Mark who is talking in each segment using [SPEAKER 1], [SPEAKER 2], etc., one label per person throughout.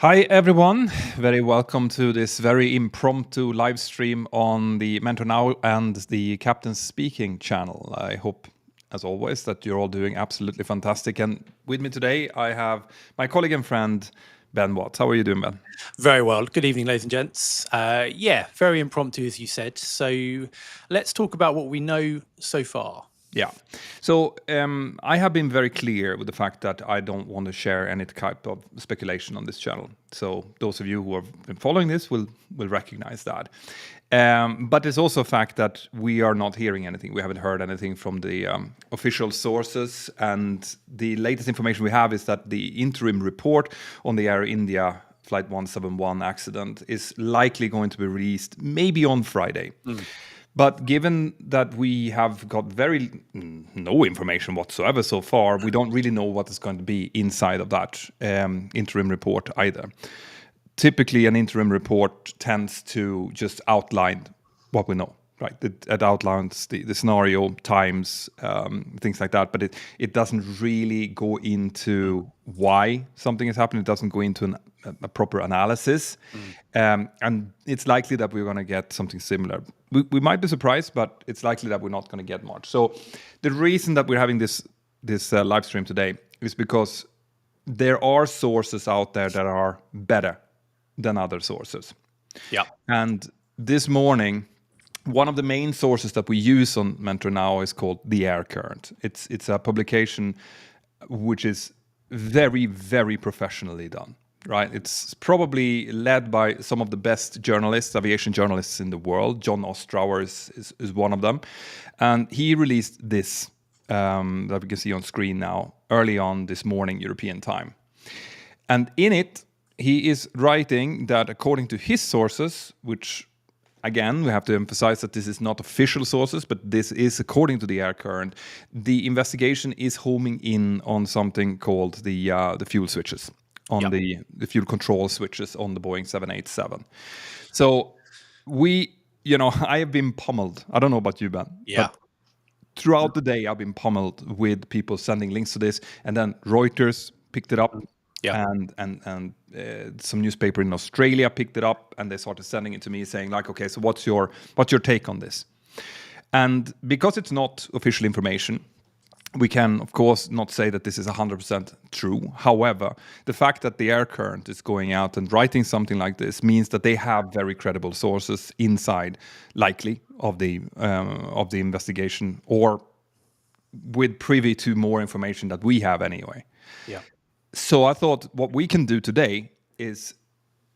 [SPEAKER 1] Hi, everyone. Very welcome to this very impromptu live stream on the Mentor Now and the Captain Speaking channel. I hope, as always, that you're all doing absolutely fantastic. And with me today, I have my colleague and friend, Ben Watts. How are you doing, Ben?
[SPEAKER 2] Very well. Good evening, ladies and gents. Yeah, very impromptu, as you said. So let's talk about what we know so far.
[SPEAKER 1] Yeah. So I have been very clear with the fact that I don't want to share any type of speculation on this channel. So those of you who have been following this will recognize that. But it's also a fact that we are not hearing anything. We haven't heard anything from the official sources. And the latest information we have is that the interim report on the Air India Flight 171 accident is likely going to be released maybe on Friday. But given that we have got no information whatsoever so far, we don't really know what is going to be inside of that interim report either. Typically, an interim report tends to just outline what we know, right? It outlines the scenario, times, things like that, but it doesn't really go into why something is happening. It doesn't go into a proper analysis. And it's likely that we're going to get something similar. We might be surprised, but it's likely that we're not going to get much. So the reason that we're having this live stream today is because there are sources out there that are better than other sources.
[SPEAKER 2] Yeah.
[SPEAKER 1] And this morning, one of the main sources that we use on Mentor Now is called The Air Current. It's a publication which is very, very professionally done. Right, it's probably led by some of the best journalists, aviation journalists in the world. John Ostrower is one of them, and he released this that we can see on screen now early on this morning European time. And in it, he is writing that according to his sources, which again we have to emphasize that this is not official sources, but this is according to the Air Current, the investigation is homing in on something called the fuel switches. On the fuel control switches on the Boeing 787. So I have been pummeled. I don't know about you, Ben.
[SPEAKER 2] Yeah.
[SPEAKER 1] But throughout the day, I've been pummeled with people sending links to this. And then Reuters picked it up.
[SPEAKER 2] Yeah.
[SPEAKER 1] And some newspaper in Australia picked it up. And they started sending it to me saying like, okay, so what's your take on this? And because it's not official information, we can, of course, not say that this is 100% true. However, the fact that the Air Current is going out and writing something like this means that they have very credible sources inside, likely, of the investigation, or with privy to more information that we have anyway.
[SPEAKER 2] Yeah.
[SPEAKER 1] So I thought what we can do today is,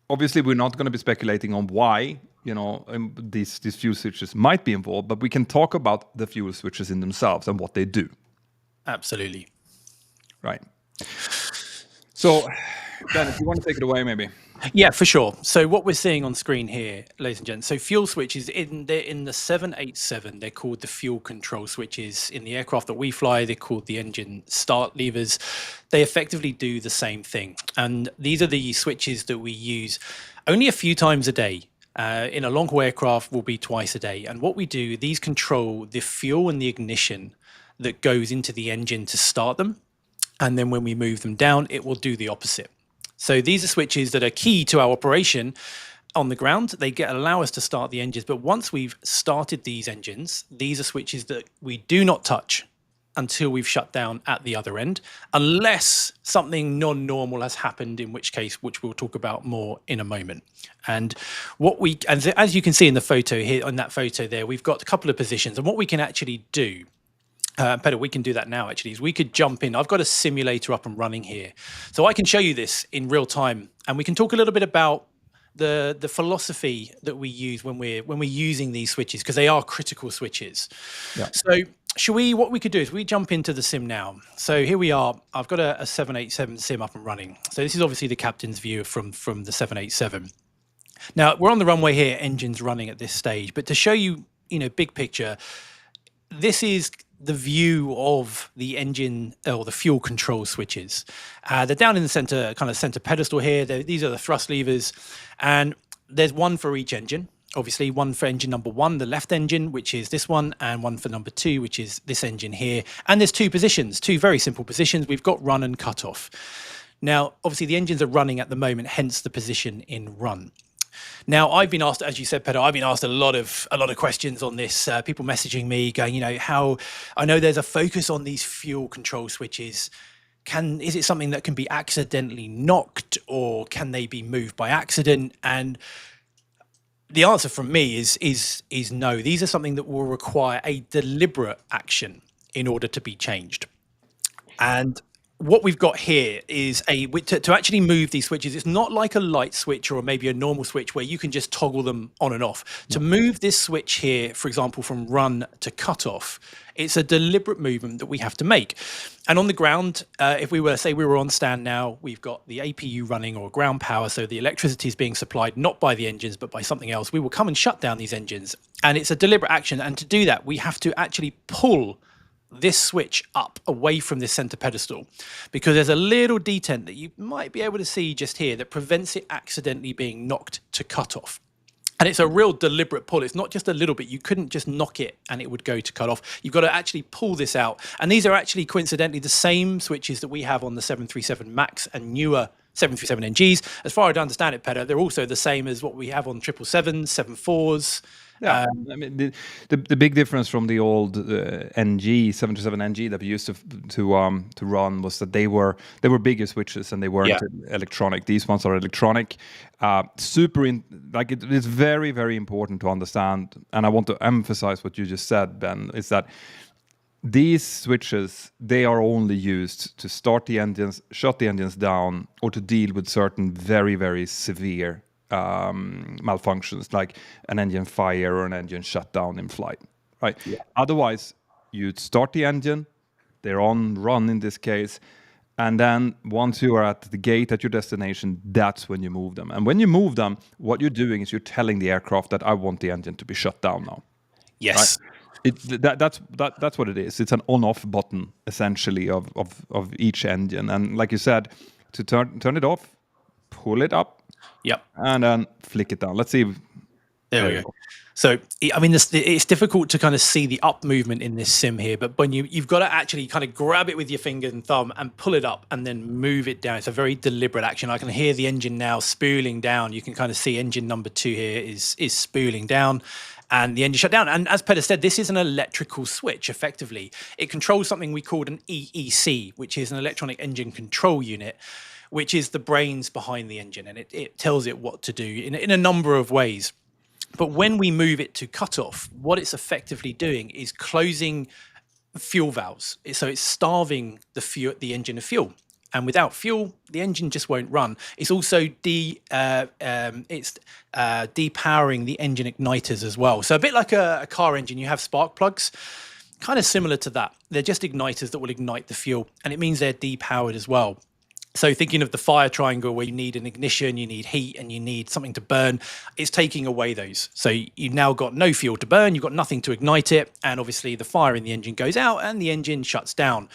[SPEAKER 1] obviously, we're not going to be speculating on why these fuel switches might be involved, but we can talk about the fuel switches in themselves and what they do.
[SPEAKER 2] Absolutely.
[SPEAKER 1] Right. So, Ben, if you want to take it away, maybe.
[SPEAKER 2] Yeah, for sure. So what we're seeing on screen here, ladies and gents, so fuel switches they're in the 787. They're called the fuel control switches. In the aircraft that we fly, they're called the engine start levers. They effectively do the same thing. And these are the switches that we use only a few times a day. In a long-haul aircraft will be twice a day. And what we do, these control the fuel and the ignition that goes into the engine to start them. And then when we move them down, it will do the opposite. So these are switches that are key to our operation on the ground. They allow us to start the engines. But once we've started these engines, these are switches that we do not touch until we've shut down at the other end, unless something non-normal has happened, in which case, which we'll talk about more in a moment. And as you can see in the photo here, on that photo there, we've got a couple of positions. And what we can actually do, Peter, we can do that now, actually, is we could jump in. I've got a simulator up and running here. So I can show you this in real time, and we can talk a little bit about the philosophy that we use when we're using these switches, because they are critical switches. Yeah. So what we could do is we jump into the sim now. So here we are. I've got a 787 sim up and running. So this is obviously the captain's view from the 787. Now we're on the runway here, engines running at this stage. But to show you, big picture, this is the view of the engine or the fuel control switches. They're down in the center pedestal here. These are the thrust levers, and there's one for each engine. Obviously, one for engine number one, the left engine, which is this one, and one for number two, which is this engine here. And there's two positions, two very simple positions. We've got run and cut off. Now, obviously, the engines are running at the moment, hence the position in run. Now, I've been asked, as you said, Pedro, I've been asked a lot of questions on this. People messaging me, going, how I know there's a focus on these fuel control switches. Is it something that can be accidentally knocked, or can they be moved by accident? And the answer from me is no. These are something that will require a deliberate action in order to be changed. And what we've got here is to actually move these switches. It's not like a light switch or maybe a normal switch where you can just toggle them on and off. To move this switch here, for example, from run to cutoff, it's a deliberate movement that we have to make. And on the ground, if we were, say we were on stand now, we've got the APU running, or ground power, so the electricity is being supplied not by the engines but by something else. We will come and shut down these engines, and it's a deliberate action. And to do that, we have to actually pull this switch up away from this center pedestal, because there's a little detent that you might be able to see just here that prevents it accidentally being knocked to cut off. And it's a real deliberate pull. It's not just a little bit. You couldn't just knock it and it would go to cut off. You've got to actually pull this out. And these are actually coincidentally the same switches that we have on the 737 MAX and newer 737NGs. As far as I understand it, Pedro, they're also the same as what we have on 777s, 74s.
[SPEAKER 1] Yeah, I mean the big difference from the old NG 737 NG that we used to run was that they were bigger switches and they weren't electronic. These ones are electronic. It is very, very important to understand, and I want to emphasize what you just said, Ben, is that these switches, they are only used to start the engines, shut the engines down, or to deal with certain very, very severe malfunctions, like an engine fire or an engine shutdown in flight, right? Yeah. Otherwise, you'd start the engine, they're on run in this case, and then once you are at the gate at your destination, that's when you move them. And when you move them, what you're doing is you're telling the aircraft that I want the engine to be shut down now.
[SPEAKER 2] Yes.
[SPEAKER 1] Right? That's what it is. It's an on-off button, essentially, of each engine. And like you said, to turn it off, pull it up, and then flick it down. Let's see.
[SPEAKER 2] There we go. So, I mean, it's difficult to kind of see the up movement in this sim here, but when you've got to actually kind of grab it with your finger and thumb and pull it up and then move it down. It's a very deliberate action. I can hear the engine now spooling down. You can kind of see engine number 2 here is spooling down, and the engine shut down. And as Peter said, this is an electrical switch, effectively. It controls something we called an EEC, which is an electronic engine control unit, which is the brains behind the engine, and it tells it what to do in a number of ways. But when we move it to cutoff, what it's effectively doing is closing fuel valves. So it's starving the engine of fuel. And without fuel, the engine just won't run. It's also depowering the engine igniters as well. So a bit like a car engine, you have spark plugs, kind of similar to that. They're just igniters that will ignite the fuel, and it means they're depowered as well. So thinking of the fire triangle where you need an ignition, you need heat, and you need something to burn, it's taking away those. So you've now got no fuel to burn, you've got nothing to ignite it, and obviously the fire in the engine goes out and the engine shuts down.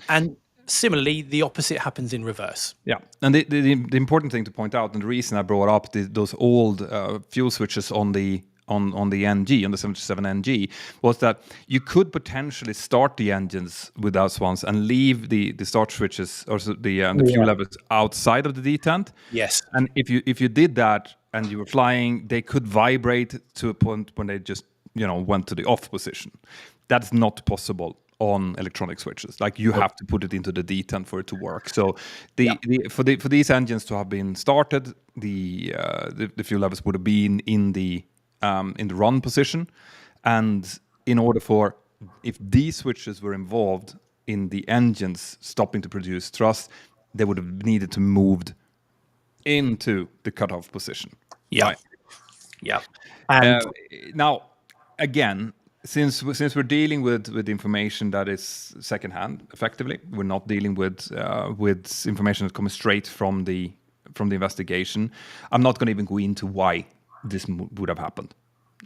[SPEAKER 2] And similarly, the opposite happens in reverse.
[SPEAKER 1] Yeah, and the important thing to point out, and the reason I brought up those old fuel switches on the NG, on the 737 NG, was that you could potentially start the engines with those ones and leave the start switches or the fuel levels outside of the detent.
[SPEAKER 2] Yes.
[SPEAKER 1] And if you did that and you were flying, they could vibrate to a point when they just went to the off position. That's not possible on electronic switches. Like, you have to put it into the detent for it to work. So for these engines to have been started, the fuel levels would have been in the run position, and in order for, if these switches were involved in the engines stopping to produce thrust, they would have needed to moved into the cutoff position. Right? And now, again, since we're dealing with information that is secondhand, effectively, we're not dealing with information that comes straight from the investigation. I'm not going to even go into why this would have happened,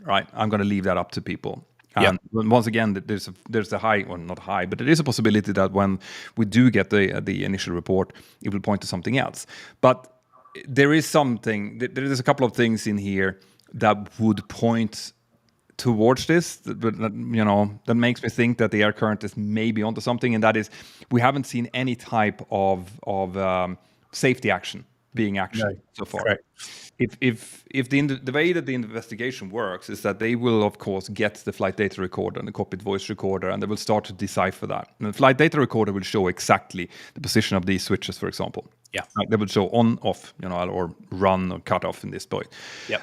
[SPEAKER 1] right? I'm going to leave that up to people. And once again, there's a high, or not high, but there is a possibility that when we do get the initial report, it will point to something else. But there is a couple of things in here that would point towards this, but that makes me think that the air current is maybe onto something, and that is we haven't seen any type of safety action being actioned so far.
[SPEAKER 2] Correct.
[SPEAKER 1] If the way that the investigation works is that they will of course get the flight data recorder and the cockpit voice recorder, and they will start to decipher that. And the flight data recorder will show exactly the position of these switches, for example.
[SPEAKER 2] Yeah.
[SPEAKER 1] They will show on, off, or run or cut off in this point.
[SPEAKER 2] Yeah.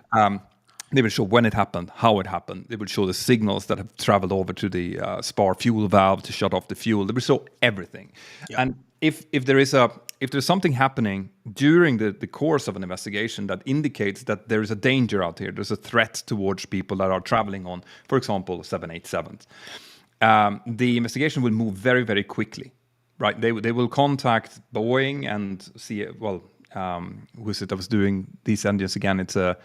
[SPEAKER 1] They will show when it happened, how it happened. They will show the signals that have traveled over to the spar fuel valve to shut off the fuel. They will show everything. Yeah. And if there's something happening during the course of an investigation that indicates that there is a danger out here, there's a threat towards people that are traveling on, for example, 787s, the investigation will move very, very quickly, right? They will contact Boeing and see, who is it that was doing these engines again? It's a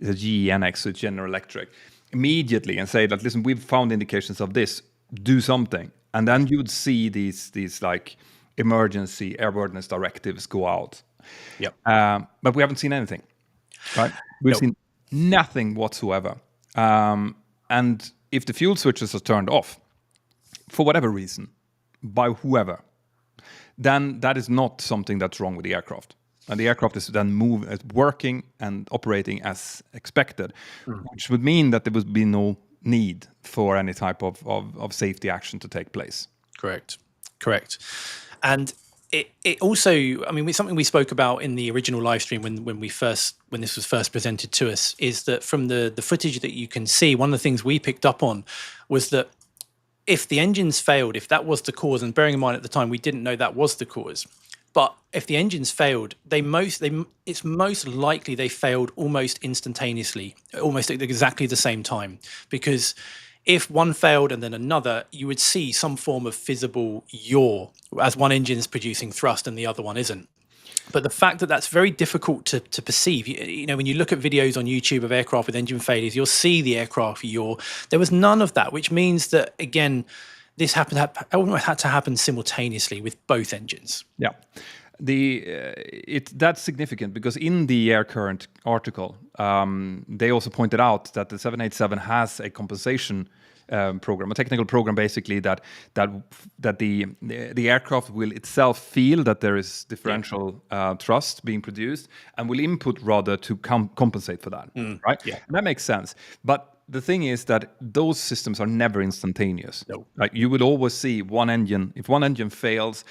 [SPEAKER 1] GENX, so it's General Electric, immediately, and say that, listen, we've found indications of this, do something. And then you would see these like emergency airworthiness directives go out.
[SPEAKER 2] Yep.
[SPEAKER 1] But we haven't seen anything, right? We've seen nothing whatsoever. And if the fuel switches are turned off, for whatever reason, by whoever, then that is not something that's wrong with the aircraft. And the aircraft is then working and operating as expected, which would mean that there would be no need for any type of safety action to take place.
[SPEAKER 2] Correct. And it also, I mean, something we spoke about in the original live stream when this was first presented to us, is that from the footage that you can see, one of the things we picked up on was that if the engines failed, if that was the cause, and bearing in mind at the time we didn't know that was the cause, but if the engines failed, it's most likely they failed almost instantaneously, almost at exactly the same time. Because if one failed and then another, you would see some form of visible yaw as one engine is producing thrust and the other one isn't. But the fact that that's very difficult to perceive, when you look at videos on YouTube of aircraft with engine failures, you'll see the aircraft yaw. There was none of that, which means that, again, this had to happen simultaneously with both engines.
[SPEAKER 1] Yeah, that's significant because in the air current article, they also pointed out that the 787 has a compensation program, a technical program, basically that the aircraft will itself feel that there is differential thrust being produced and will input rather to compensate for that, right?
[SPEAKER 2] Yeah,
[SPEAKER 1] and that makes sense, but the thing is that those systems are never instantaneous.
[SPEAKER 2] No.
[SPEAKER 1] Like you would always see one engine. If one engine fails,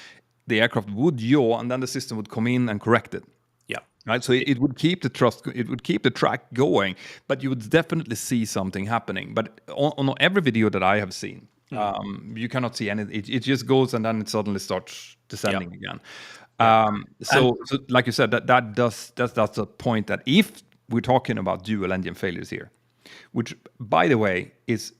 [SPEAKER 1] the aircraft would yaw, and then the system would come in and correct it.
[SPEAKER 2] Yeah.
[SPEAKER 1] Right. So it would keep the thrust. It would keep the track going, but you would definitely see something happening. But on every video that I have seen, you cannot see anything. It just goes and then it suddenly starts descending again. So like you said, that's the point that if we're talking about dual engine failures here, which, by the way, is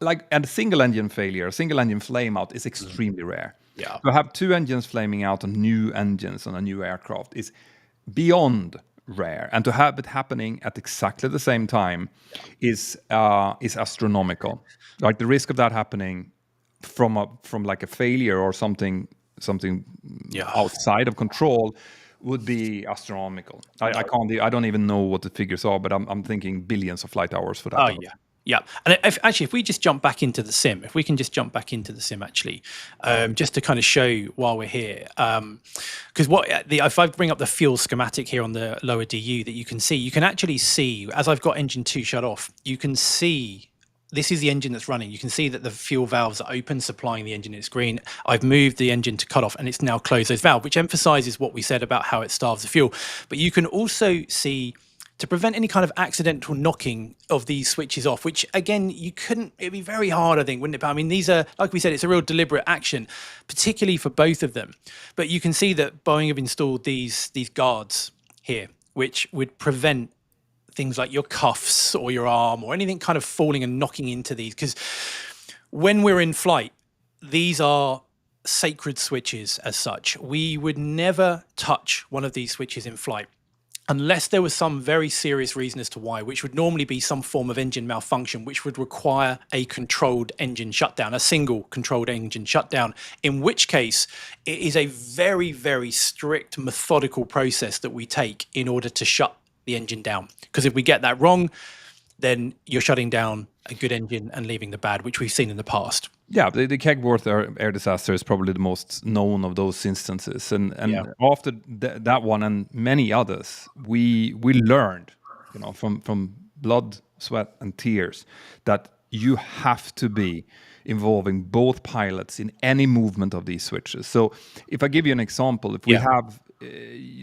[SPEAKER 1] like a single engine failure, a single engine flame out is extremely rare.
[SPEAKER 2] Yeah.
[SPEAKER 1] To have two engines flaming out on new engines on a new aircraft is beyond rare, and to have it happening at exactly the same time is astronomical. Like the risk of that happening from like a failure or something outside of control would be astronomical. I don't even know what the figures are, but I'm thinking billions of flight hours for that.
[SPEAKER 2] Oh yeah. Yeah, and if we just jump back into the sim, actually, just to kind of show while we're here, because if I bring up the fuel schematic here on the lower DU that you can actually see, as I've got engine 2 shut off, you can see this is the engine that's running. You can see that the fuel valves are open, supplying the engine. It's green. I've moved the engine to cut off, and it's now closed those valves, which emphasizes what we said about how it starves the fuel. But you can also see, to prevent any kind of accidental knocking of these switches off, which again, it'd be very hard, I think, wouldn't it? But I mean, these are, like we said, it's a real deliberate action, particularly for both of them. But you can see that Boeing have installed these guards here, which would prevent things like your cuffs or your arm or anything kind of falling and knocking into these. Because when we're in flight, these are sacred switches as such. We would never touch one of these switches in flight, unless there was some very serious reason as to why, which would normally be some form of engine malfunction, which would require a controlled engine shutdown, a single controlled engine shutdown, in which case it is a very, very strict methodical process that we take in order to shut the engine down. Because if we get that wrong, then you're shutting down a good engine and leaving the bad, which we've seen in the past.
[SPEAKER 1] Yeah, the Kegworth air disaster is probably the most known of those instances, and after that one and many others, we learned, from blood, sweat, and tears, that you have to be involving both pilots in any movement of these switches. So, if I give you an example, if we have,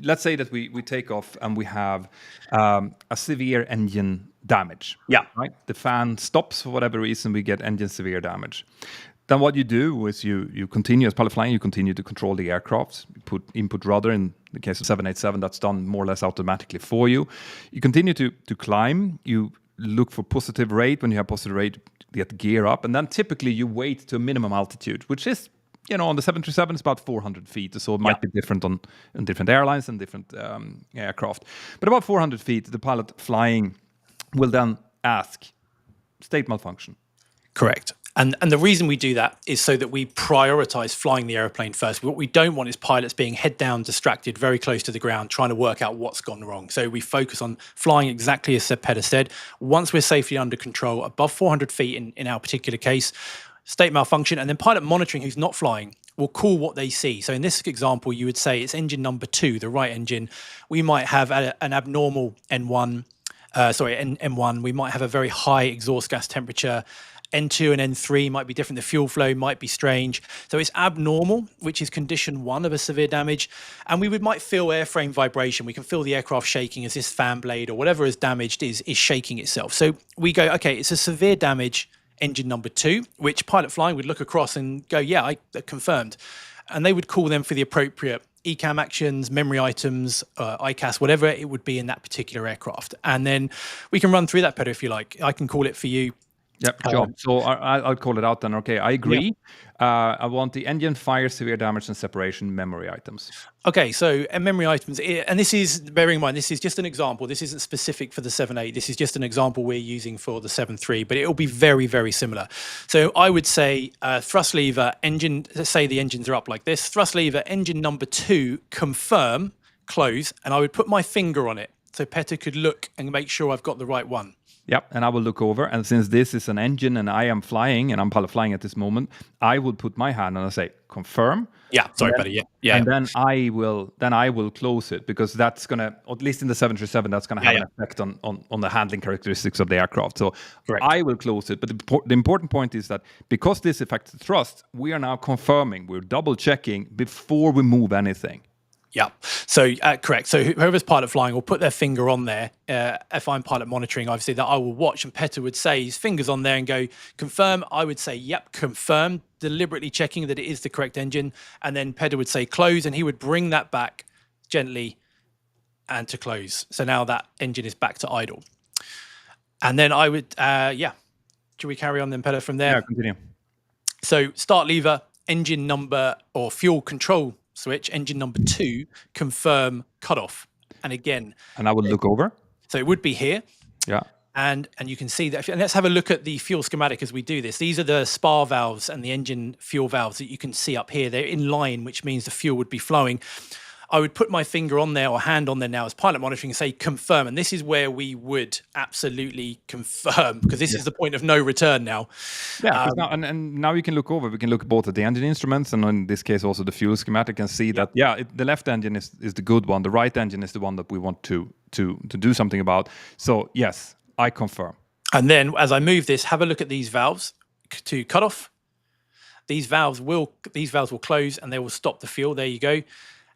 [SPEAKER 1] let's say that we take off and we have a severe engine damage.
[SPEAKER 2] Yeah.
[SPEAKER 1] Right. The fan stops for whatever reason. We get engine severe damage. Then what you do is you continue as pilot flying. You continue to control the aircraft. You put input rudder. In the case of 787, that's done more or less automatically for you. You continue to climb. You look for positive rate. When you have positive rate, you get the gear up, and then typically you wait to a minimum altitude, which is, on the 737 it's about 400 feet. So it might be different on different airlines and different aircraft. But about 400 feet, the pilot flying will then ask, state malfunction.
[SPEAKER 2] Correct. And the reason we do that is so that we prioritize flying the airplane first. What we don't want is pilots being head down, distracted, very close to the ground, trying to work out what's gone wrong. So we focus on flying exactly as Petter said. Once we're safely under control, above 400 feet in our particular case, state malfunction, and then pilot monitoring, who's not flying, will call what they see. So in this example, you would say it's engine number 2, the right engine. We might have an abnormal N1. M1, we might have a very high exhaust gas temperature. N2 and N3 might be different. The fuel flow might be strange. So it's abnormal, which is condition 1 of a severe damage. And we might feel airframe vibration. We can feel the aircraft shaking as this fan blade or whatever is damaged is shaking itself. So we go, okay, it's a severe damage, engine number 2, which pilot flying would look across and go, yeah, I confirmed. And they would call them for the appropriate ECAM actions, memory items, ICAS, whatever it would be in that particular aircraft. And then we can run through that, Peter, if you like. I can call it for you.
[SPEAKER 1] Yep, job. So I'll call it out then. Okay, I agree. I want the engine, fire, severe damage, and separation memory items.
[SPEAKER 2] Okay, so memory items, and this is, bearing in mind, this is just an example. This isn't specific for the 7.8. This is just an example we're using for the 7.3, but it'll be very, very similar. So I would say thrust lever, engine, let's say the engines are up like this. Thrust lever, engine number 2, confirm, close, and I would put my finger on it so Petter could look and make sure I've got the right one.
[SPEAKER 1] Yep, and I will look over, and since this is an engine and I am flying, and I'm pilot flying at this moment, I will put my hand and I say confirm.
[SPEAKER 2] Yeah, sorry, buddy. Yeah.
[SPEAKER 1] And then I will close it, because that's gonna, at least in the 737, that's gonna have an effect on the handling characteristics of the aircraft. So correct. I will close it. But the important point is that because this affects the thrust, we are now confirming, we're double checking before we move anything.
[SPEAKER 2] Yeah, so correct. So whoever's pilot flying will put their finger on there. If I'm pilot monitoring, obviously that I will watch, and Petter would say his finger's on there and go, confirm. I would say, yep, confirm, deliberately checking that it is the correct engine. And then Petter would say close, and he would bring that back gently and to close. So now that engine is back to idle. And then I would, should we carry on then, Petter, from there?
[SPEAKER 1] Yeah, continue.
[SPEAKER 2] So start lever, engine number or fuel control switch, engine number 2, confirm cutoff. And again,
[SPEAKER 1] and I will look over.
[SPEAKER 2] So it would be here.
[SPEAKER 1] Yeah.
[SPEAKER 2] And you can see that. And let's have a look at the fuel schematic as we do this. These are the spar valves and the engine fuel valves that you can see up here. They're in line, which means the fuel would be flowing. I would put my finger on there or hand on there now as pilot monitoring and say confirm. And this is where we would absolutely confirm, because this is the point of no return now.
[SPEAKER 1] Yeah, now, and now you can look over. We can look both at the engine instruments and in this case also the fuel schematic and see that, the left engine is the good one. The right engine is the one that we want to do something about. So yes, I confirm.
[SPEAKER 2] And then as I move this, have a look at these valves to cut off. These valves will close and they will stop the fuel. There you go.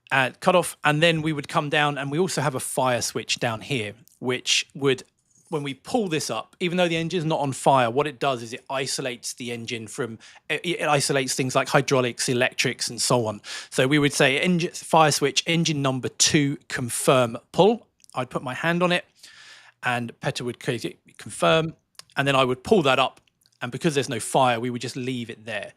[SPEAKER 2] Cut off, and then we would come down, and we also have a fire switch down here, which would, when we pull this up, even though the engine's not on fire, what it does is it isolates the engine from, it isolates things like hydraulics, electrics, and so on. So we would say fire switch, engine number 2, confirm, pull. I'd put my hand on it, and Petter would confirm, and then I would pull that up, and because there's no fire, we would just leave it there.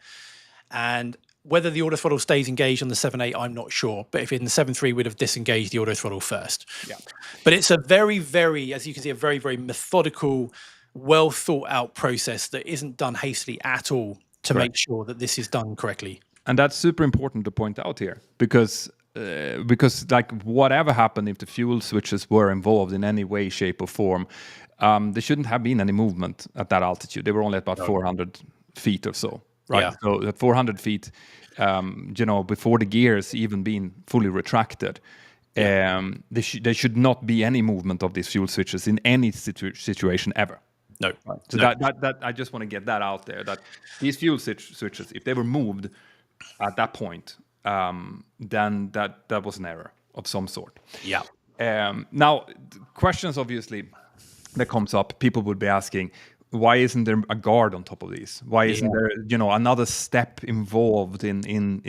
[SPEAKER 2] And whether the auto throttle stays engaged on the 7.8, I'm not sure. But if in the 7.3, we'd have disengaged the auto throttle first. Yeah. But it's a very, very, as you can see, a very, very methodical, well thought out process that isn't done hastily at all to make sure that this is done correctly.
[SPEAKER 1] And that's super important to point out here, because like whatever happened, if the fuel switches were involved in any way, shape or form, there shouldn't have been any movement at that altitude. They were only at about 400 feet or so, right?
[SPEAKER 2] Yeah.
[SPEAKER 1] So at 400 feet, before the gears even being fully retracted, there should not be any movement of these fuel switches in any situation ever.
[SPEAKER 2] No.
[SPEAKER 1] Right. So
[SPEAKER 2] No.
[SPEAKER 1] that I just want to get that out there, that these fuel switches, if they were moved at that point, then that was an error of some sort.
[SPEAKER 2] Yeah.
[SPEAKER 1] Now, questions obviously that comes up, people would be asking, why isn't there a guard on top of these? Why isn't there, another step involved in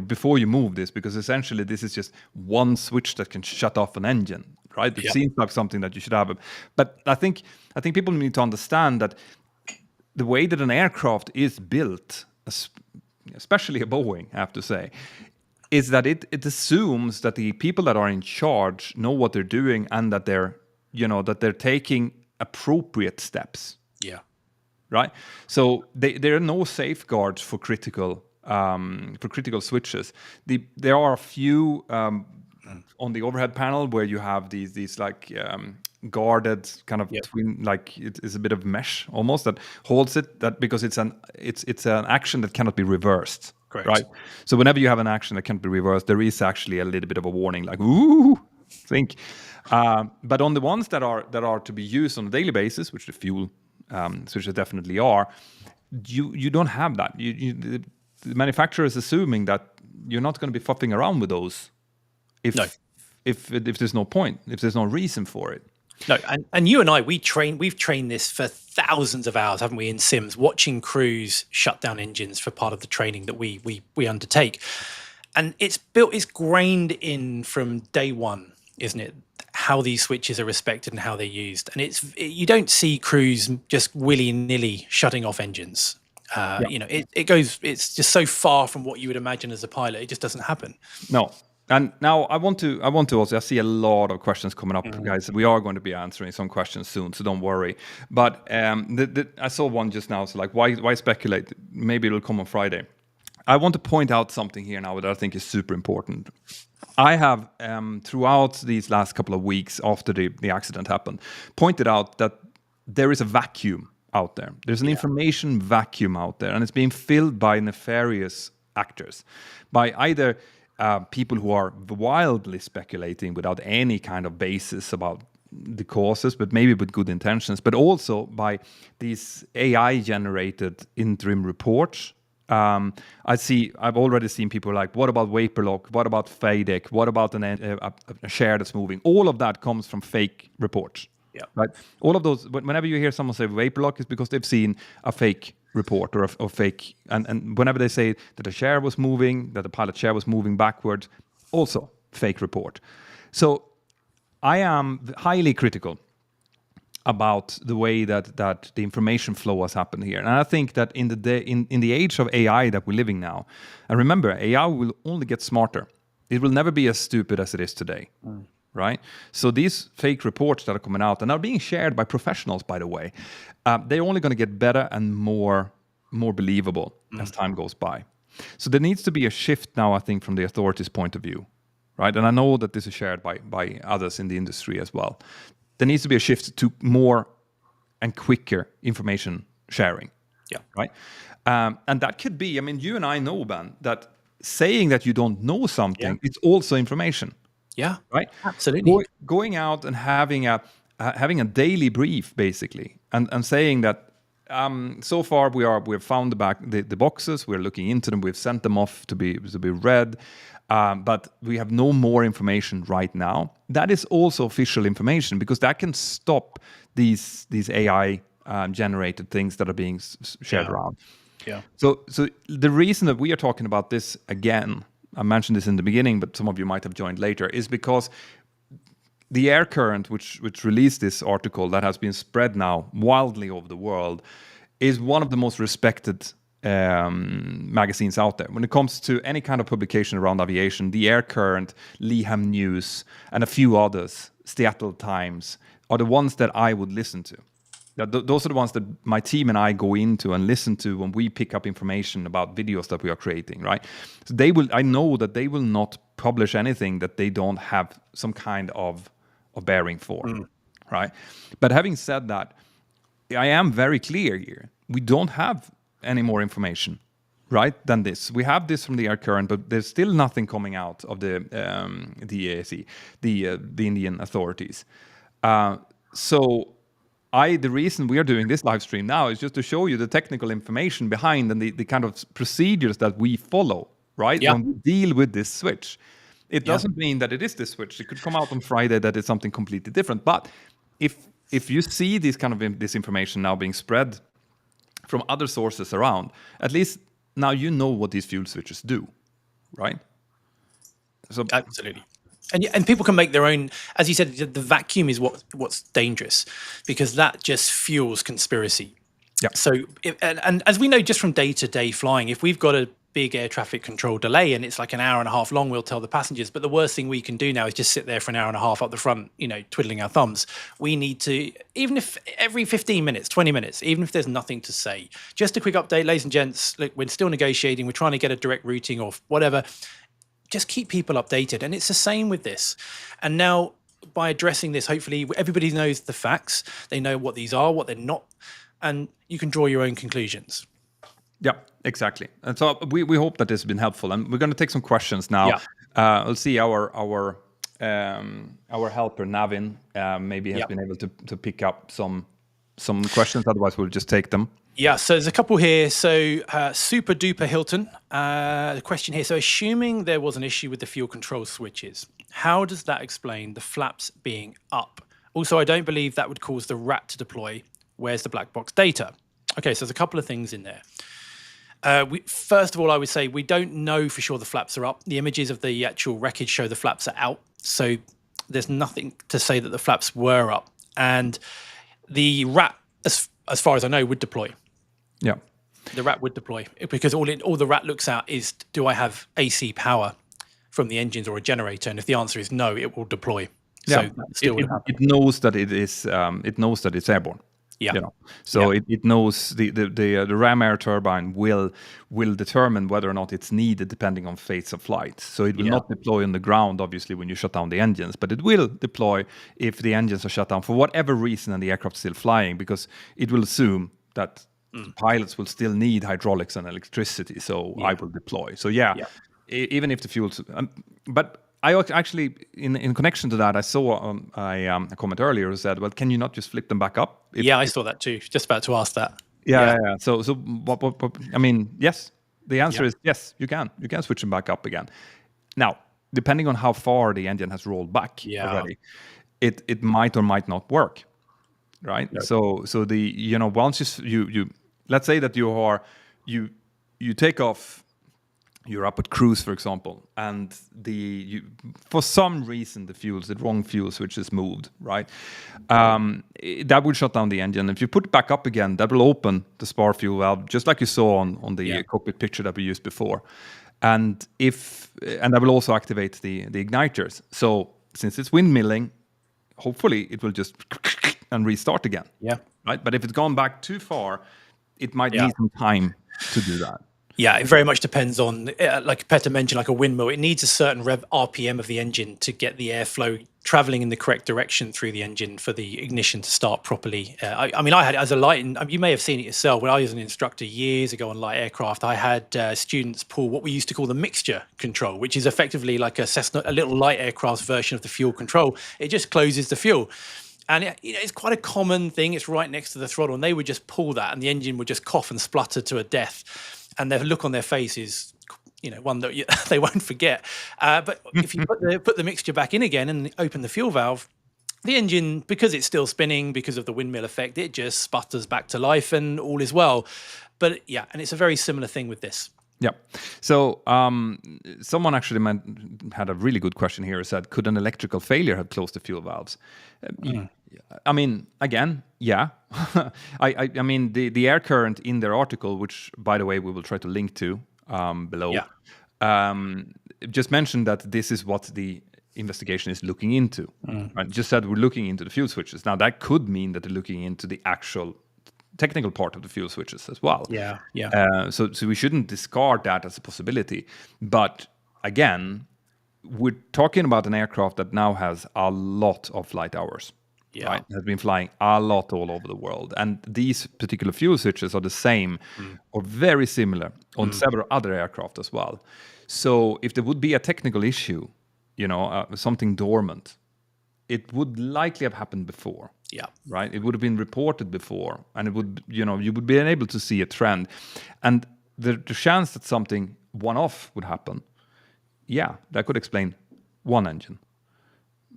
[SPEAKER 1] before you move this? Because essentially this is just one switch that can shut off an engine, right? It seems like something that you should have. But I think people need to understand that the way that an aircraft is built, especially a Boeing, I have to say, is that it assumes that the people that are in charge know what they're doing and that they're taking appropriate steps.
[SPEAKER 2] Yeah.
[SPEAKER 1] Right. So there are no safeguards for critical switches. There are a few on the overhead panel where you have these like guarded kind of between, like it is a bit of mesh almost that holds it, that because it's an action that cannot be reversed.
[SPEAKER 2] Correct.
[SPEAKER 1] Right. So whenever you have an action that can't be reversed, there is actually a little bit of a warning, like ooh, think. But on the ones that are to be used on a daily basis, which the fuel switches definitely are, you don't have that. The manufacturer is assuming that you're not going to be fuffing around with those if there's no point, if there's no reason for it.
[SPEAKER 2] No, and you and I, we've trained this for thousands of hours, haven't we, in sims, watching crews shut down engines for part of the training that we undertake. And it's grained in from day one, isn't it? How these switches are respected and how they're used. And you don't see crews just willy-nilly shutting off engines. It's just so far from what you would imagine as a pilot. It just doesn't happen.
[SPEAKER 1] No. And now I want to also, I see a lot of questions coming up, guys. We are going to be answering some questions soon, so don't worry. But I saw one just now. So like, why speculate? Maybe it'll come on Friday. I want to point out something here now that I think is super important. I have, throughout these last couple of weeks after the accident happened, pointed out that there is a vacuum out there. There's an information vacuum out there, and it's being filled by nefarious actors, by either people who are wildly speculating without any kind of basis about the causes, but maybe with good intentions, but also by these AI-generated interim reports. I've already seen people like, what about vapor lock? What about FADEC? What about a share that's moving? All of that comes from fake reports. Yeah. Right. All of those. Whenever you hear someone say vapor lock, it's because they've seen a fake report or a fake. And whenever they say that a share was moving, that the pilot share was moving backwards, also fake report. So I am highly critical about the way that the information flow has happened here. And I think that in the age of AI that we're living now, and remember, AI will only get smarter. It will never be as stupid as it is today, right? So these fake reports that are coming out and are being shared by professionals, by the way, they're only going to get better and more believable as time goes by. So there needs to be a shift now, I think, from the authorities' point of view, right? And I know that this is shared by others in the industry as well. There needs to be a shift to more and quicker information sharing. Yeah. Right. And that could be, I mean, you and I know, Ben, that saying that you don't know something, it's also information.
[SPEAKER 2] Yeah.
[SPEAKER 1] Right.
[SPEAKER 2] Absolutely.
[SPEAKER 1] Going out and having a daily brief, basically, and saying that so far we've found the boxes, we're looking into them, we've sent them off to be read. But we have no more information right now. That is also official information, because that can stop these AI generated things that are being shared around. Yeah. So the reason that we are talking about this again, I mentioned this in the beginning, but some of you might have joined later, is because the Air Current, which released this article that has been spread now wildly over the world, is one of the most respected magazines out there. When it comes to any kind of publication around aviation, the Air Current, Leham News, and a few others, Seattle Times, are the ones that I would listen to. Those are the ones that my team and I go into and listen to when we pick up information about videos that we are creating, right? So I know that they will not publish anything that they don't have some kind of bearing for. right? But having said that, I am very clear here. We don't have any more information, right, than this. We have this from the air current, but there's still nothing coming out of the EAC, the Indian authorities. So the reason we are doing this live stream now is just to show you the technical information behind and the kind of procedures that we follow, right?
[SPEAKER 2] Yeah.
[SPEAKER 1] When we deal with this switch. It doesn't mean that it is this switch. It could come out on Friday that it's something completely different. But if you see this kind of this information now being spread from other sources around, at least now you know what these fuel switches do, right? So
[SPEAKER 2] Absolutely. And people can make their own, as you said, the vacuum is what's dangerous, because that just fuels conspiracy.
[SPEAKER 1] Yeah.
[SPEAKER 2] So, and as we know just from day-to-day flying, if we've got a big air traffic control delay and it's like an hour and a half long, we'll tell the passengers. But the worst thing we can do now is just sit there for an hour and a half up the front, twiddling our thumbs. We need to, even if every 15 minutes, 20 minutes, even if there's nothing to say, just a quick update, ladies and gents, look, we're still negotiating, we're trying to get a direct routing or whatever. Just keep people updated. And it's the same with this. And now by addressing this, hopefully everybody knows the facts. They know what these are, what they're not, and you can draw your own conclusions.
[SPEAKER 1] Yeah, exactly. And so we hope that this has been helpful. And we're going to take some questions now. Yeah. We'll see our helper, Navin, maybe has been able to pick up some questions. Otherwise, we'll just take them.
[SPEAKER 2] Yeah, so there's a couple here. So Super Duper Hilton, the question here. So assuming there was an issue with the fuel control switches, how does that explain the flaps being up? Also, I don't believe that would cause the rat to deploy. Where's the black box data? Okay, so there's a couple of things in there. First of all, I would say we don't know for sure the flaps are up. The images of the actual wreckage show the flaps are out. So there's nothing to say that the flaps were up. And the rat, as far as I know, would deploy.
[SPEAKER 1] Yeah.
[SPEAKER 2] The rat would deploy because all the rat looks at is, do I have AC power from the engines or a generator? And if the answer is no, it will deploy.
[SPEAKER 1] Yeah.
[SPEAKER 2] So
[SPEAKER 1] it knows that it is. It knows that it's airborne.
[SPEAKER 2] Yeah.
[SPEAKER 1] So it knows the ram air turbine will determine whether or not it's needed depending on phase of flight. So it will not deploy on the ground, obviously, when you shut down the engines, but it will deploy if the engines are shut down for whatever reason and the aircraft is still flying, because it will assume that pilots will still need hydraulics and electricity. So I will deploy. So even if the fuel's, but I actually, in connection to that, I saw a comment earlier who said, well, can you not just flip them back up?
[SPEAKER 2] I saw that too. Just about to ask that.
[SPEAKER 1] Yeah. So what, I mean, yes, the answer is yes, you can. You can switch them back up again. Now, depending on how far the engine has rolled back already, it might or might not work, right? Yep. So the, once you let's say that you take off, you're up at cruise, for example, and for some reason the wrong fuel switch is moved, right? That will shut down the engine. If you put it back up again, that will open the spar fuel valve, just like you saw on the cockpit picture that we used before, and that will also activate the igniters. So since it's windmilling, hopefully it will just and restart again.
[SPEAKER 2] Yeah.
[SPEAKER 1] Right. But if it's gone back too far, it might need some time to do that.
[SPEAKER 2] Yeah, it very much depends on, like Petter mentioned, like a windmill. It needs a certain RPM of the engine to get the airflow traveling in the correct direction through the engine for the ignition to start properly. I mean, I had as a light, you may have seen it yourself. When I was an instructor years ago on light aircraft, I had students pull what we used to call the mixture control, which is effectively like a little light aircraft version of the fuel control. It just closes the fuel. And it's quite a common thing. It's right next to the throttle, and they would just pull that, and the engine would just cough and splutter to a death. And their look on their face is, one that they won't forget. But if you put the mixture back in again and open the fuel valve, the engine, because it's still spinning, because of the windmill effect, it just sputters back to life, and all is well. But and it's a very similar thing with this.
[SPEAKER 1] Yeah. So someone actually had a really good question here. Said, could an electrical failure have closed the fuel valves? I mean, again, yeah. I mean, the air current in their article, which, by the way, we will try to link to below, just mentioned that this is what the investigation is looking into. Right? Just said we're looking into the fuel switches. Now, that could mean that they're looking into the actual technical part of the fuel switches as well. So we shouldn't discard that as a possibility. But again, we're talking about an aircraft that now has a lot of flight hours,
[SPEAKER 2] Yeah.
[SPEAKER 1] right? Has been flying a lot all over the world. And these particular fuel switches are the same or very similar on several other aircraft as well. So if there would be a technical issue, something dormant, it would likely have happened before.
[SPEAKER 2] Yeah.
[SPEAKER 1] Right. It would have been reported before, and it would, you would be able to see a trend, and the chance that something one-off would happen, that could explain one engine,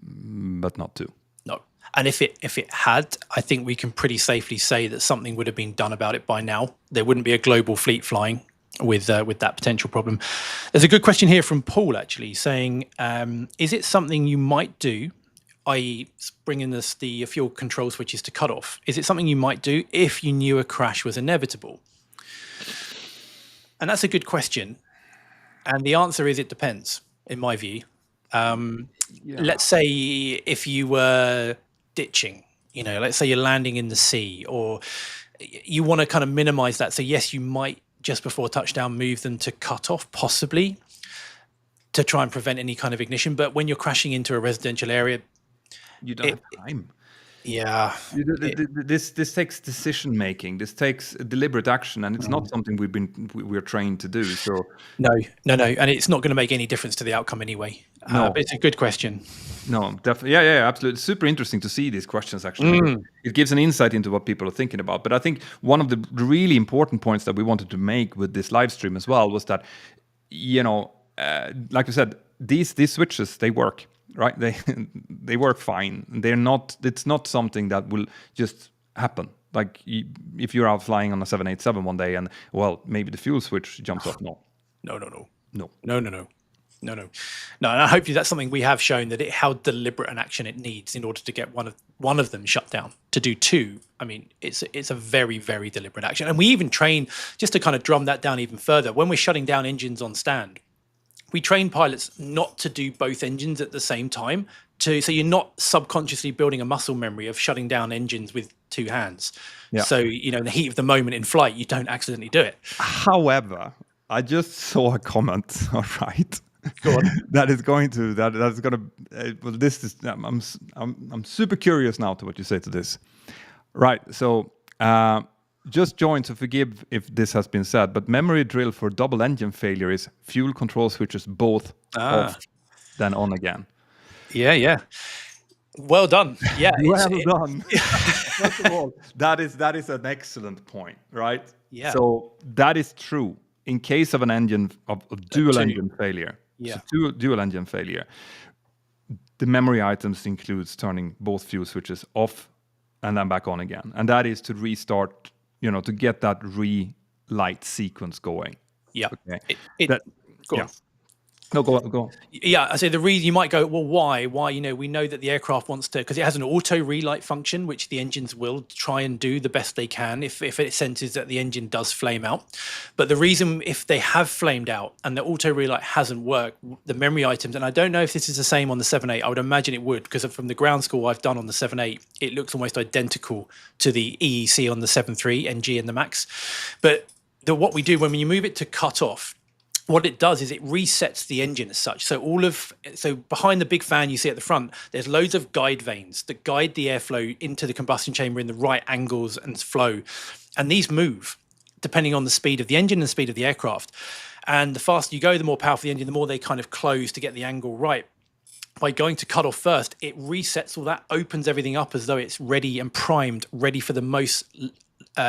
[SPEAKER 1] but not two.
[SPEAKER 2] No. And if it had, I think we can pretty safely say that something would have been done about it by now. There wouldn't be a global fleet flying with that potential problem. There's a good question here from Paul, actually, saying, is it something you might do, i.e. bringing the fuel control switches to cut off? Is it something you might do if you knew a crash was inevitable? And that's a good question. And the answer is it depends, in my view. Let's say if you were ditching, let's say you're landing in the sea, or you want to kind of minimize that. So yes, you might just before touchdown move them to cut off, possibly, to try and prevent any kind of ignition. But when you're crashing into a residential area,
[SPEAKER 1] you don't have time.
[SPEAKER 2] Yeah.
[SPEAKER 1] This takes decision making. This takes deliberate action, and it's not something we're trained to do. So
[SPEAKER 2] no, and it's not going to make any difference to the outcome anyway.
[SPEAKER 1] No,
[SPEAKER 2] but it's a good question.
[SPEAKER 1] No, definitely, yeah, absolutely. It's super interesting to see these questions. Actually, it gives an insight into what people are thinking about. But I think one of the really important points that we wanted to make with this live stream as well was that, like I said, these switches, they work. Right, they work fine. They're not. It's not something that will just happen. Like if you're out flying on a 787 one day and maybe the fuel switch jumps off. No. And hopefully that's something we have shown, that how deliberate an action it needs in order to get one of them shut down. To do two, I mean, it's a very, very deliberate action. And we even train, just to kind of drum that down even further, when we're shutting down engines on stand, we train pilots not to do both engines at the same time, so you're not subconsciously building a muscle memory of shutting down engines with two hands. Yeah. So, in the heat of the moment in flight, you don't accidentally do it. However, I just saw a comment, all right,
[SPEAKER 2] go on.
[SPEAKER 1] that's going to, this is, I'm super curious now to what you say to this. Right, so, just join, so forgive if this has been said, but memory drill for double engine failure is fuel control switches both off, then on again.
[SPEAKER 2] Yeah. Well done. Yeah.
[SPEAKER 1] Done. First of all, that is an excellent point, right?
[SPEAKER 2] Yeah.
[SPEAKER 1] So that is true in case of an engine of dual engine failure.
[SPEAKER 2] Yeah.
[SPEAKER 1] So dual engine failure. The memory items includes turning both fuel switches off and then back on again, and that is to restart. To get that relight sequence going.
[SPEAKER 2] Yeah.
[SPEAKER 1] Okay.
[SPEAKER 2] Go on.
[SPEAKER 1] No, go on.
[SPEAKER 2] Yeah, I say the reason you might go, well, why? Why? We know that the aircraft wants to, because it has an auto relight function, which the engines will try and do the best they can if it senses that the engine does flame out. But the reason, if they have flamed out and the auto relight hasn't worked, the memory items, and I don't know if this is the same on the 7.8, I would imagine it would, because from the ground school I've done on the 7.8, it looks almost identical to the EEC on the 7.3, NG and the MAX. But what we do when you move it to cut off, what it does is it resets the engine as such. So behind the big fan you see at the front, there's loads of guide vanes that guide the airflow into the combustion chamber in the right angles and flow. And these move depending on the speed of the engine and the speed of the aircraft. And the faster you go, the more powerful the engine, the more they kind of close to get the angle right. By going to cut off first, it resets all that, opens everything up as though it's ready and primed, ready for the most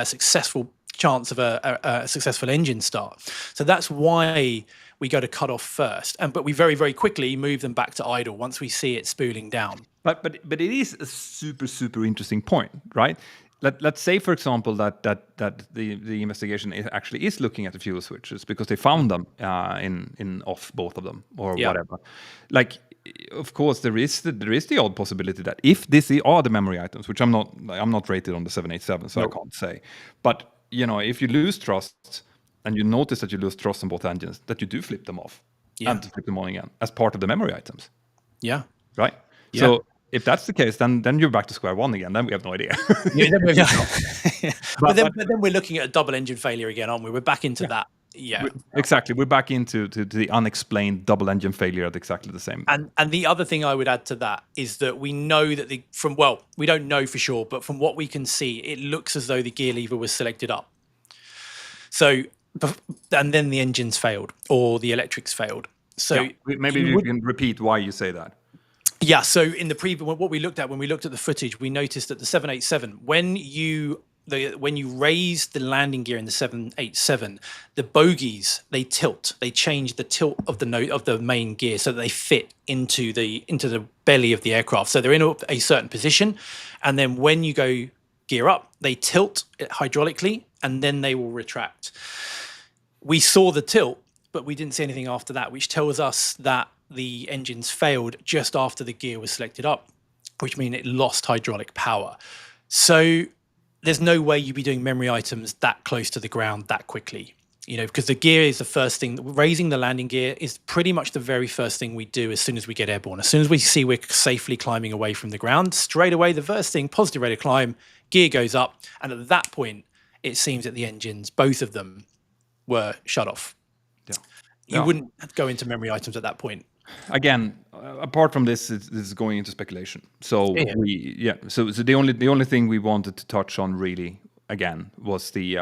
[SPEAKER 2] successful chance of a successful engine start. So that's why we go to cut off first, but we very, very quickly move them back to idle once we see it spooling down.
[SPEAKER 1] But it is a super interesting point, right? Let's say, for example, that the investigation actually is looking at the fuel switches because they found them in off both of them or whatever. Like, of course, there is the odd possibility that if these are the memory items, which I'm not rated on the 787, so I can't say, but if you lose trust and you notice that you lose trust on both engines, that you do flip them off and to flip them on again as part of the memory items.
[SPEAKER 2] Yeah.
[SPEAKER 1] Right? Yeah. So if that's the case, then you're back to square one again. Then we have no idea.
[SPEAKER 2] But then we're looking at a double engine failure again, aren't we? We're back into that. Yeah.
[SPEAKER 1] Exactly. We're back into the unexplained double engine failure at exactly the same.
[SPEAKER 2] And the other thing I would add to that is that we know that we don't know for sure, but from what we can see, it looks as though the gear lever was selected up. So, and then the engines failed or the electrics failed. So
[SPEAKER 1] maybe you can repeat why you say that.
[SPEAKER 2] Yeah. So in the what we looked at when we looked at the footage, we noticed that the 787, when you raise the landing gear in the 787, the bogies, they tilt. They change the tilt of the main gear so that they fit into the belly of the aircraft. So they're in a certain position, and then when you go gear up, they tilt hydraulically, and then they will retract. We saw the tilt, but we didn't see anything after that, which tells us that the engines failed just after the gear was selected up, which means it lost hydraulic power. So there's no way you'd be doing memory items that close to the ground that quickly, because the gear is the first thing. Raising the landing gear is pretty much the very first thing we do as soon as we get airborne. As soon as we see we're safely climbing away from the ground, straight away, the first thing, positive rate of climb, gear goes up. And at that point, it seems that the engines, both of them, were shut off. You wouldn't go into memory items at that point.
[SPEAKER 1] Again, apart from this is going into speculation. So so the only thing we wanted to touch on really again was the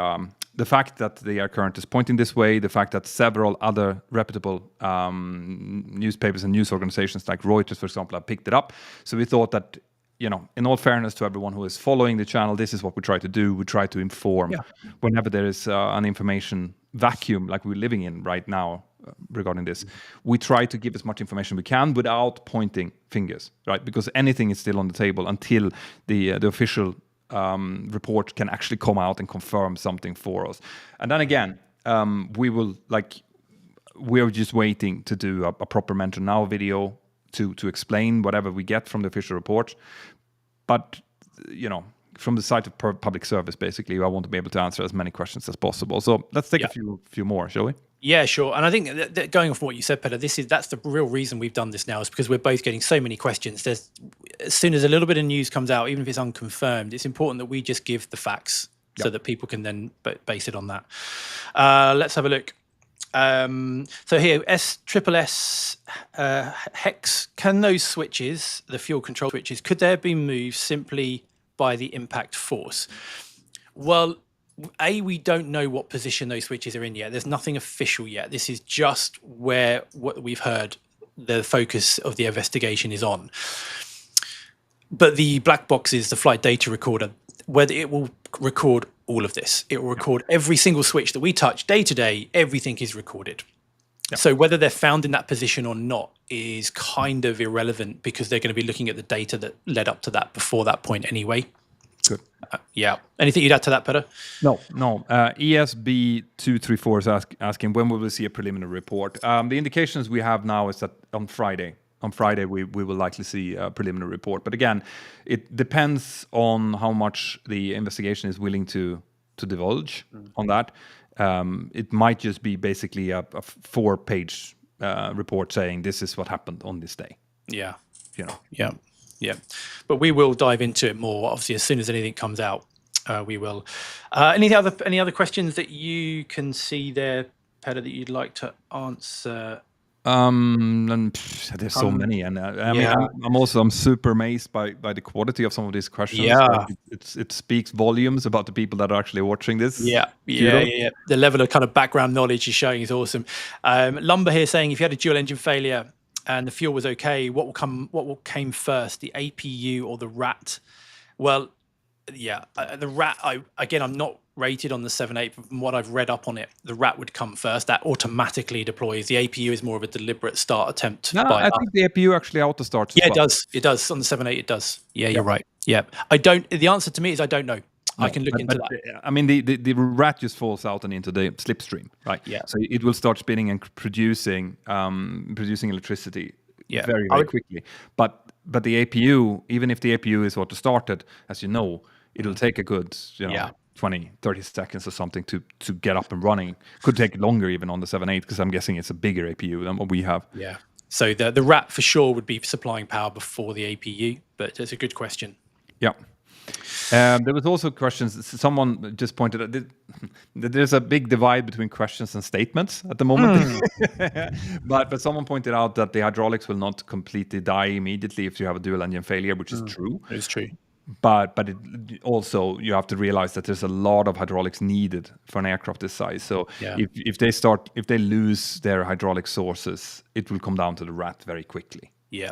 [SPEAKER 1] fact that the air current is pointing this way, the fact that several other reputable newspapers and news organizations like Reuters, for example, have picked it up. So we thought that, in all fairness to everyone who is following the channel, this is what we try to do. We try to inform whenever there is an information vacuum like we're living in right now regarding this. We try to give as much information we can without pointing fingers, right? Because anything is still on the table until the official report can actually come out and confirm something for us. And then again, we're just waiting to do a proper Mentor Now video to explain whatever we get from the official report. But, from the side of public service, basically, I want to be able to answer as many questions as possible. So let's take a few more, shall we?
[SPEAKER 2] Yeah, sure. And I think that going off what you said, Peter, that's the real reason we've done this now, is because we're both getting so many questions. As soon as a little bit of news comes out, even if it's unconfirmed, it's important that we just give the facts so that people can then base it on that. Let's have a look. So here, SSS Hex, can those switches, the fuel control switches, could they have been moved simply by the impact force? Well, we don't know what position those switches are in yet. There's nothing official yet. This is just what we've heard the focus of the investigation is on. But the black box is the flight data recorder, where it will record all of this. It will record every single switch that we touch day to day. Everything is recorded. Yeah. So whether they're found in that position or not is kind of irrelevant, because they're going to be looking at the data that led up to that before that point anyway.
[SPEAKER 1] Good.
[SPEAKER 2] Anything you'd add to that, Peter?
[SPEAKER 1] No. ESB234 is asking, when will we see a preliminary report? The indications we have now is that on Friday we will likely see a preliminary report. But again, it depends on how much the investigation is willing to divulge on that. It might just be basically a 4-page report saying this is what happened on this day.
[SPEAKER 2] Yeah. Yeah. But we will dive into it more, obviously, as soon as anything comes out. We will. Any other questions that you can see there, Peter, that you'd like to answer?
[SPEAKER 1] There's so many, and I'm super amazed by the quality of some of these questions.
[SPEAKER 2] Yeah,
[SPEAKER 1] it speaks volumes about the people that are actually watching this.
[SPEAKER 2] Yeah. The level of kind of background knowledge you're showing is awesome. Lumber here saying, if you had a dual engine failure and the fuel was okay, what came first, the APU or the RAT? Well, the RAT. I'm not rated on the 7.8, but from what I've read up on it, the RAT would come first. That automatically deploys. The APU is more of a deliberate start attempt.
[SPEAKER 1] I think the APU actually auto starts.
[SPEAKER 2] Yeah, it does. It does on the 7.8. It does. Yeah, you're right. Yeah, I don't. The answer to me is I don't know. I can look into that.
[SPEAKER 1] I mean, the RAT just falls out and into the slipstream, right?
[SPEAKER 2] Yeah.
[SPEAKER 1] So it will start spinning and producing electricity very, very quickly. But the APU, even if the APU is auto started, as you know, it'll take a good 20, 30 seconds or something to get up and running. Could take longer even on the 7.8, because I'm guessing it's a bigger APU than what we have.
[SPEAKER 2] Yeah. So the RAT for sure would be supplying power before the APU, but it's a good question.
[SPEAKER 1] Yeah. There was also questions. Someone just pointed out that there's a big divide between questions and statements at the moment. But someone pointed out that the hydraulics will not completely die immediately if you have a dual engine failure, which is true.
[SPEAKER 2] It's true.
[SPEAKER 1] But it also, you have to realize that there's a lot of hydraulics needed for an aircraft this size. So
[SPEAKER 2] Yeah.
[SPEAKER 1] if they lose their hydraulic sources, it will come down to the rat very quickly.
[SPEAKER 2] Yeah.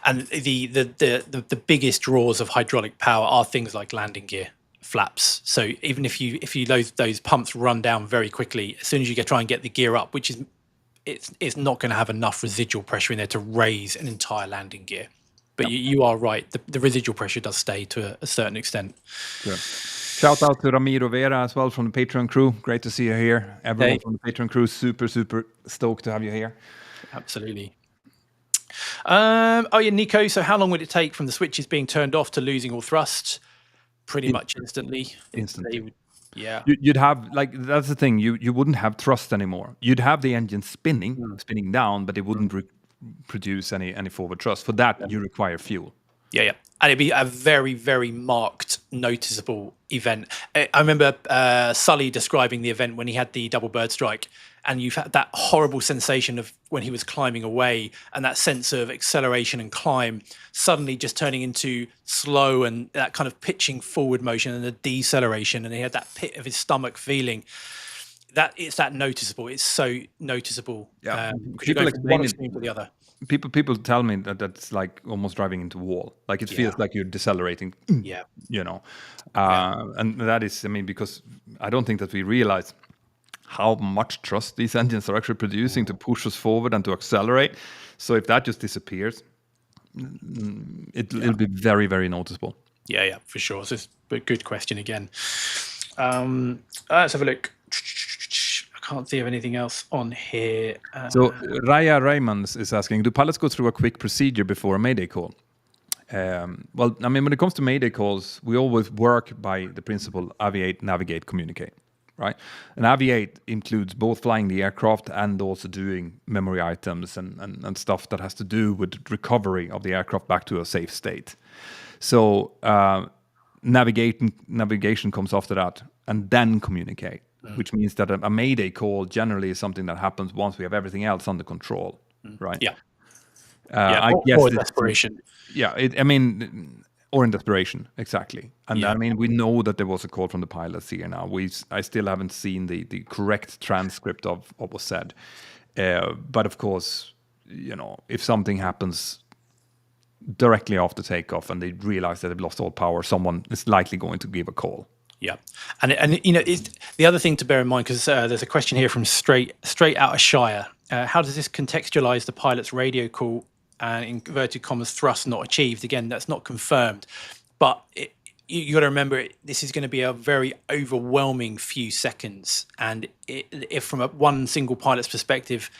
[SPEAKER 2] And the biggest draws of hydraulic power are things like landing gear, flaps. So even if you those pumps run down very quickly, as soon as you try and get the gear up, which is it's not going to have enough residual pressure in there to raise an entire landing gear. But you are right. The residual pressure does stay to a certain extent.
[SPEAKER 1] Good. Shout out to Ramiro Vera as well from the Patreon crew. Great to see you here. Everyone from the Patreon crew, super stoked to have you here.
[SPEAKER 2] Absolutely. Nico. So how long would it take from the switches being turned off to losing all thrust? Pretty much instantly. Yeah.
[SPEAKER 1] You'd have, like, that's the thing. You wouldn't have thrust anymore. You'd have the engine spinning down, but it wouldn't produce any forward thrust. For that, you require fuel.
[SPEAKER 2] Yeah. And it'd be a very, very marked, noticeable event. I remember Sully describing the event when he had the double bird strike, and you've had that horrible sensation of when he was climbing away, and that sense of acceleration and climb suddenly just turning into slow and that kind of pitching forward motion and a deceleration, and he had that pit of his stomach feeling. That it's that noticeable. It's so noticeable.
[SPEAKER 1] Yeah,
[SPEAKER 2] people explain one extreme to the other.
[SPEAKER 1] People tell me that that's like almost driving into a wall. Like it feels like you're decelerating.
[SPEAKER 2] Yeah,
[SPEAKER 1] and that is, I mean, because I don't think that we realize how much thrust these engines are actually producing to push us forward and to accelerate. So if that just disappears, it'll be very, very noticeable.
[SPEAKER 2] Yeah, for sure. So it's a good question again. Let's have a look. I can't think of anything else on here.
[SPEAKER 1] So Raya Raymonds is asking, do pilots go through a quick procedure before a Mayday call? Well, I mean, when it comes to Mayday calls, we always work by the principle aviate, navigate, communicate, right? And aviate includes both flying the aircraft and also doing memory items and stuff that has to do with recovery of the aircraft back to a safe state. So navigation comes after that, and then communicate, which means that a Mayday call generally is something that happens once we have everything else under control, right?
[SPEAKER 2] Yeah.
[SPEAKER 1] I guess
[SPEAKER 2] or desperation.
[SPEAKER 1] Yeah, or in desperation, exactly. And I mean, we know that there was a call from the pilots here now. I still haven't seen the correct transcript of what was said. But of course, if something happens directly after takeoff and they realize that they've lost all power, someone is likely going to give a call.
[SPEAKER 2] Yeah, and the other thing to bear in mind, because there's a question here from straight out of Shire. How does this contextualize the pilot's radio call and inverted commas thrust not achieved? Again, that's not confirmed, but you got to remember this is going to be a very overwhelming few seconds, and if from one single pilot's perspective,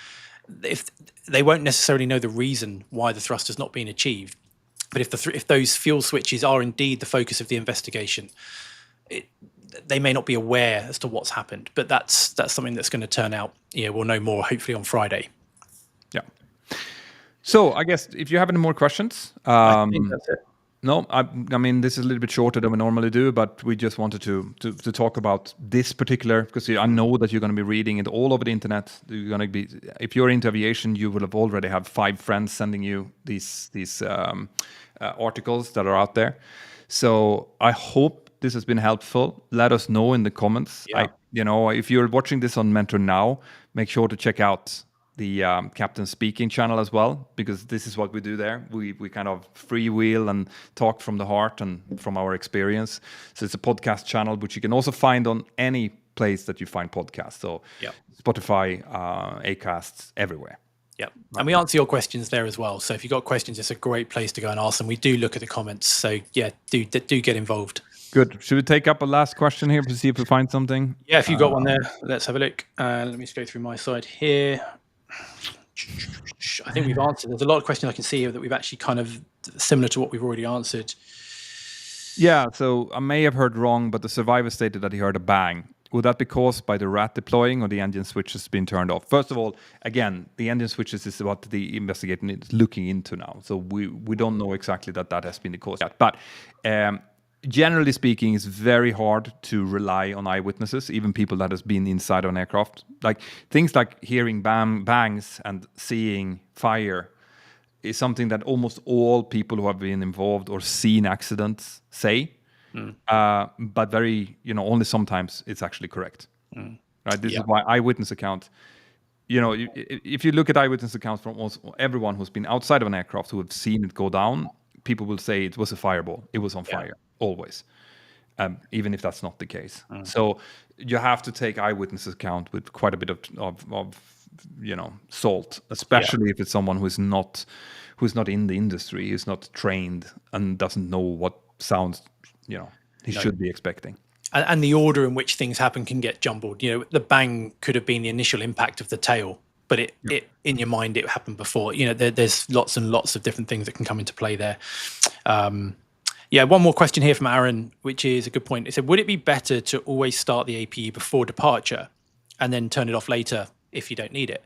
[SPEAKER 2] if they won't necessarily know the reason why the thrust has not been achieved, but if those fuel switches are indeed the focus of the investigation, they may not be aware as to what's happened, but that's something that's going to turn out. We'll know more hopefully on Friday.
[SPEAKER 1] Yeah. So I guess if you have any more questions,
[SPEAKER 2] I think that's it.
[SPEAKER 1] No, I mean, this is a little bit shorter than we normally do, but we just wanted to talk about this particular, because I know that you're going to be reading it all over the internet. You're going to be, if you're into aviation, you will have already have 5 friends sending you these articles that are out there. So I hope this has been helpful. Let us know in the comments.
[SPEAKER 2] Yeah.
[SPEAKER 1] If you're watching this on Mentor Now, make sure to check out the Captain Speaking channel as well, because this is what we do there. We kind of freewheel and talk from the heart and from our experience. So it's a podcast channel, which you can also find on any place that you find podcasts. So Spotify, Acasts, everywhere.
[SPEAKER 2] Yeah, and we answer your questions there as well. So if you've got questions, it's a great place to go and ask them. We do look at the comments. So yeah, do get involved.
[SPEAKER 1] Good. Should we take up a last question here to see if we find something?
[SPEAKER 2] Yeah, if you've got one there, let's have a look. Let me just go through my side here. I think we've answered. There's a lot of questions I can see here that we've actually kind of similar to what we've already answered.
[SPEAKER 1] Yeah, so I may have heard wrong, but the survivor stated that he heard a bang. Would that be caused by the rat deploying or the engine switches being turned off? First of all, again, the engine switches is what the investigator is looking into now. So we don't know exactly that has been the cause yet. But generally speaking, it's very hard to rely on eyewitnesses, even people that has been inside of an aircraft. Like things like hearing bangs and seeing fire is something that almost all people who have been involved or seen accidents say. But very, only sometimes it's actually correct. Right? This is why eyewitness account. If you look at eyewitness accounts from almost everyone who's been outside of an aircraft who have seen it go down, people will say it was a fireball. It was on fire, always, even if that's not the case. So you have to take eyewitness account with quite a bit of salt, especially if it's someone who's not in the industry, who's not trained and doesn't know what sounds he should be expecting.
[SPEAKER 2] And the order in which things happen can get jumbled. The bang could have been the initial impact of the tail, but it in your mind it happened before. There's lots and lots of different things that can come into play there. One more question here from Aaron, which is a good point. It said, would it be better to always start the APU before departure and then turn it off later if you don't need it?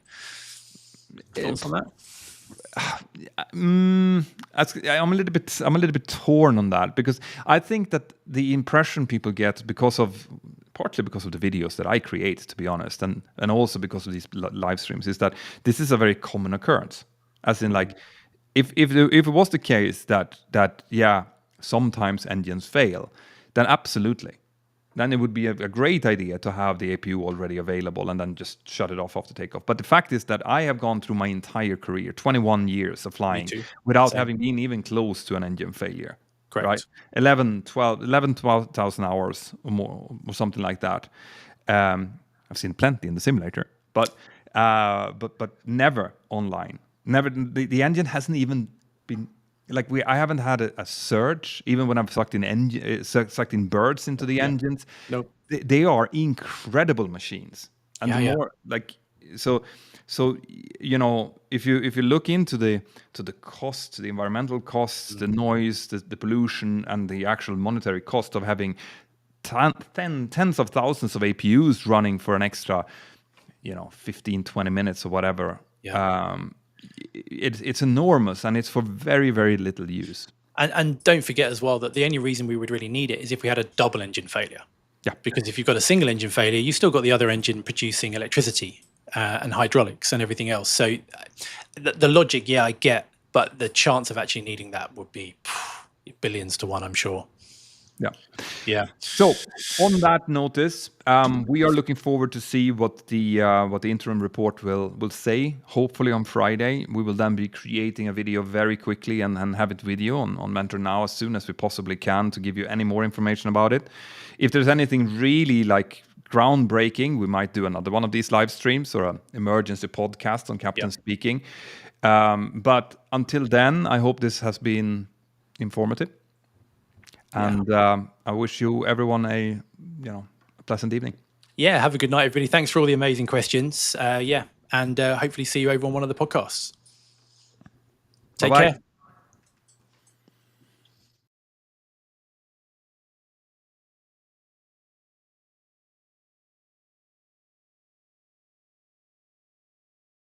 [SPEAKER 2] Thoughts on that?
[SPEAKER 1] I'm a little bit torn on that, because I think that the impression people get partly because of the videos that I create, to be honest, and also because of these live streams, is that this is a very common occurrence. As in, like, if it was the case that sometimes engines fail, then absolutely. Then it would be a great idea to have the APU already available and then just shut it off after takeoff. But the fact is that I have gone through my entire career, 21 years of flying, without having been even close to an engine failure.
[SPEAKER 2] Correct.
[SPEAKER 1] Right? 12,000 hours or more, or something like that. I've seen plenty in the simulator, but never online. Never. The engine hasn't even been. I haven't had a surge, even when I've sucked in birds into the engines.
[SPEAKER 2] No,
[SPEAKER 1] they are incredible machines, and if you look into the cost, the environmental costs, the noise, the pollution, and the actual monetary cost of having tens of thousands of APUs running for an extra, 15, 20 minutes or whatever. It's enormous, and it's for very, very little use.
[SPEAKER 2] And don't forget as well that the only reason we would really need it is if we had a double engine failure.
[SPEAKER 1] Yeah.
[SPEAKER 2] Because if you've got a single engine failure, you've still got the other engine producing electricity and hydraulics and everything else. So the logic, I get, but the chance of actually needing that would be billions to one, I'm sure. Yeah.
[SPEAKER 1] So on that notice, we are looking forward to see what the interim report will say. Hopefully on Friday, we will then be creating a video very quickly and have it with you on Mentor Now as soon as we possibly can to give you any more information about it. If there's anything really groundbreaking, we might do another one of these live streams or an emergency podcast on Captain Speaking. But until then, I hope this has been informative. And I wish everyone a pleasant evening.
[SPEAKER 2] Yeah, have a good night, everybody. Thanks for all the amazing questions. And hopefully see you over on one of the podcasts. Take care.